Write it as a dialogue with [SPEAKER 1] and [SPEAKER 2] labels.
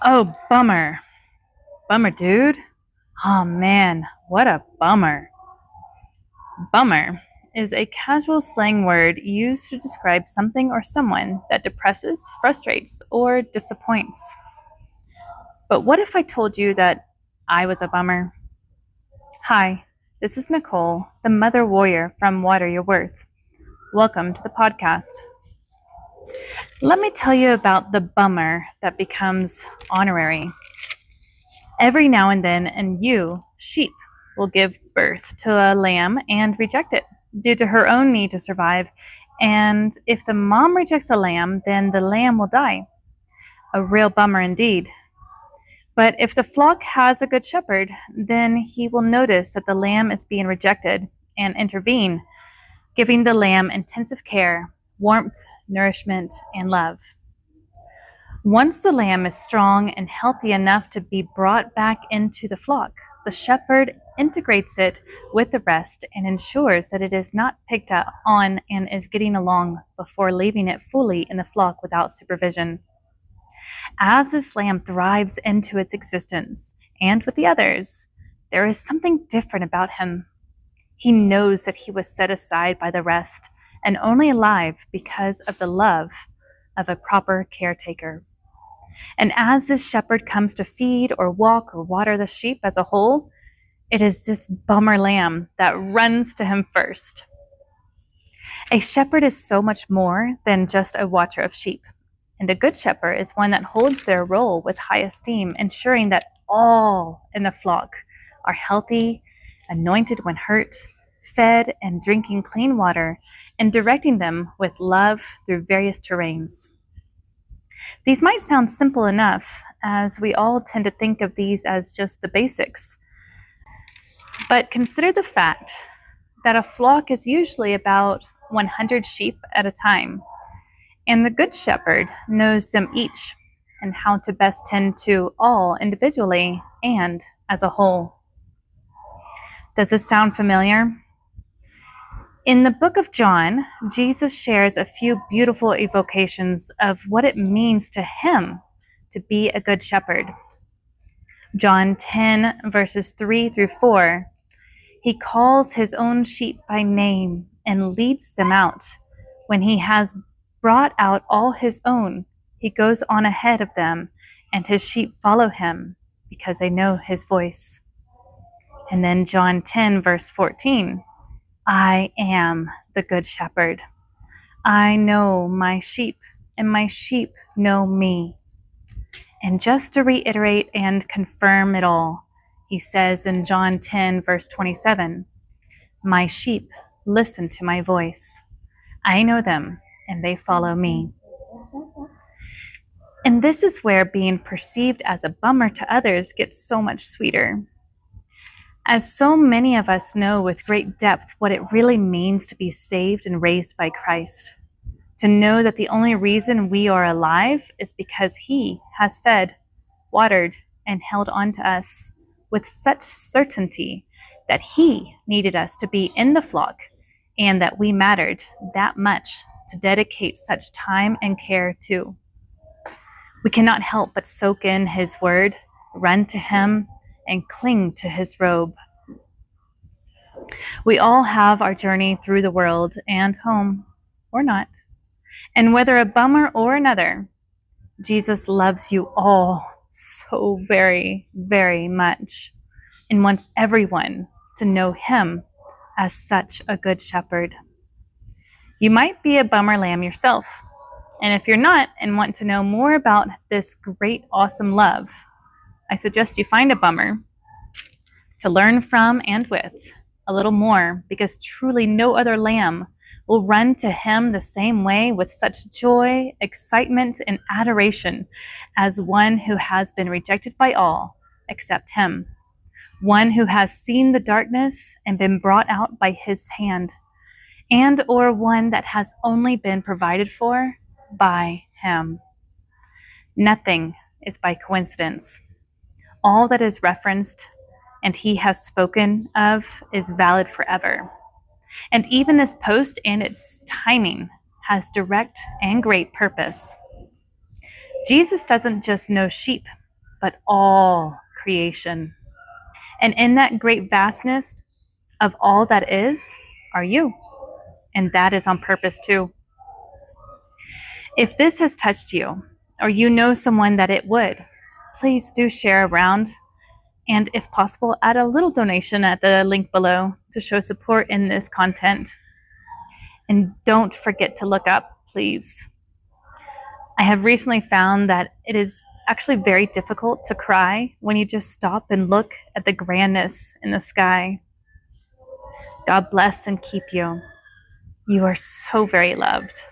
[SPEAKER 1] Oh, bummer. Bummer, dude. Oh man, what a bummer. Bummer is a casual slang word used to describe something or someone that depresses, frustrates, or disappoints. But what if I told you that I was a bummer? Hi, this is Nicole, the mother warrior from Water Your Worth. Welcome to the podcast. Let me tell you about the bummer that becomes honorary. Every now and then, sheep, will give birth to a lamb and reject it due to her own need to survive. And if the mom rejects a lamb, then the lamb will die. A real bummer indeed. But if the flock has a good shepherd, then he will notice that the lamb is being rejected and intervene, giving the lamb intensive care, warmth, nourishment, and love. Once the lamb is strong and healthy enough to be brought back into the flock, the shepherd integrates it with the rest and ensures that it is not picked up on and is getting along before leaving it fully in the flock without supervision. As this lamb thrives into its existence and with the others, there is something different about him. He knows that he was set aside by the rest and only alive because of the love of a proper caretaker. And as this shepherd comes to feed or walk or water the sheep as a whole, it is this bummer lamb that runs to him first. A shepherd is so much more than just a watcher of sheep. And a good shepherd is one that holds their role with high esteem, ensuring that all in the flock are healthy, anointed when hurt, fed and drinking clean water, and directing them with love through various terrains. These might sound simple enough, as we all tend to think of these as just the basics. But consider the fact that a flock is usually about 100 sheep at a time, and the Good Shepherd knows them each and how to best tend to all individually and as a whole. Does this sound familiar? In the book of John, Jesus shares a few beautiful evocations of what it means to him to be a good shepherd. John 10, verses 3 through 4, he calls his own sheep by name and leads them out. When he has brought out all his own, he goes on ahead of them, and his sheep follow him because they know his voice. And then John 10, verse 14, I am the good shepherd. I know my sheep, and my sheep know me. And just to reiterate and confirm it all, he says in John 10, verse 27, my sheep listen to my voice. I know them, and they follow me. And this is where being perceived as a bummer to others gets so much sweeter. As so many of us know with great depth what it really means to be saved and raised by Christ, to know that the only reason we are alive is because he has fed, watered, and held on to us with such certainty that he needed us to be in the flock and that we mattered that much to dedicate such time and care to. We cannot help but soak in his word, run to him, and cling to his robe. We all have our journey through the world and home, or not. And whether a bummer or another, Jesus loves you all so very, very much and wants everyone to know him as such a good shepherd. You might be a bummer lamb yourself. And if you're not and want to know more about this great, awesome love, I suggest you find a bummer to learn from and with a little more, because truly no other lamb will run to him the same way with such joy, excitement, and adoration as one who has been rejected by all except him, one who has seen the darkness and been brought out by his hand, and or one that has only been provided for by him. Nothing is by coincidence. All that is referenced and he has spoken of is valid forever. And even this post and its timing has direct and great purpose. Jesus doesn't just know sheep. but all creation. And in that great vastness of all that is, are you. And that is on purpose too. If this has touched you, or you know someone that it would, please do share around. And if possible, add a little donation at the link below to show support in this content. And don't forget to look up, please. I have recently found that it is actually very difficult to cry when you just stop and look at the grandness in the sky. God bless and keep you. You are so very loved.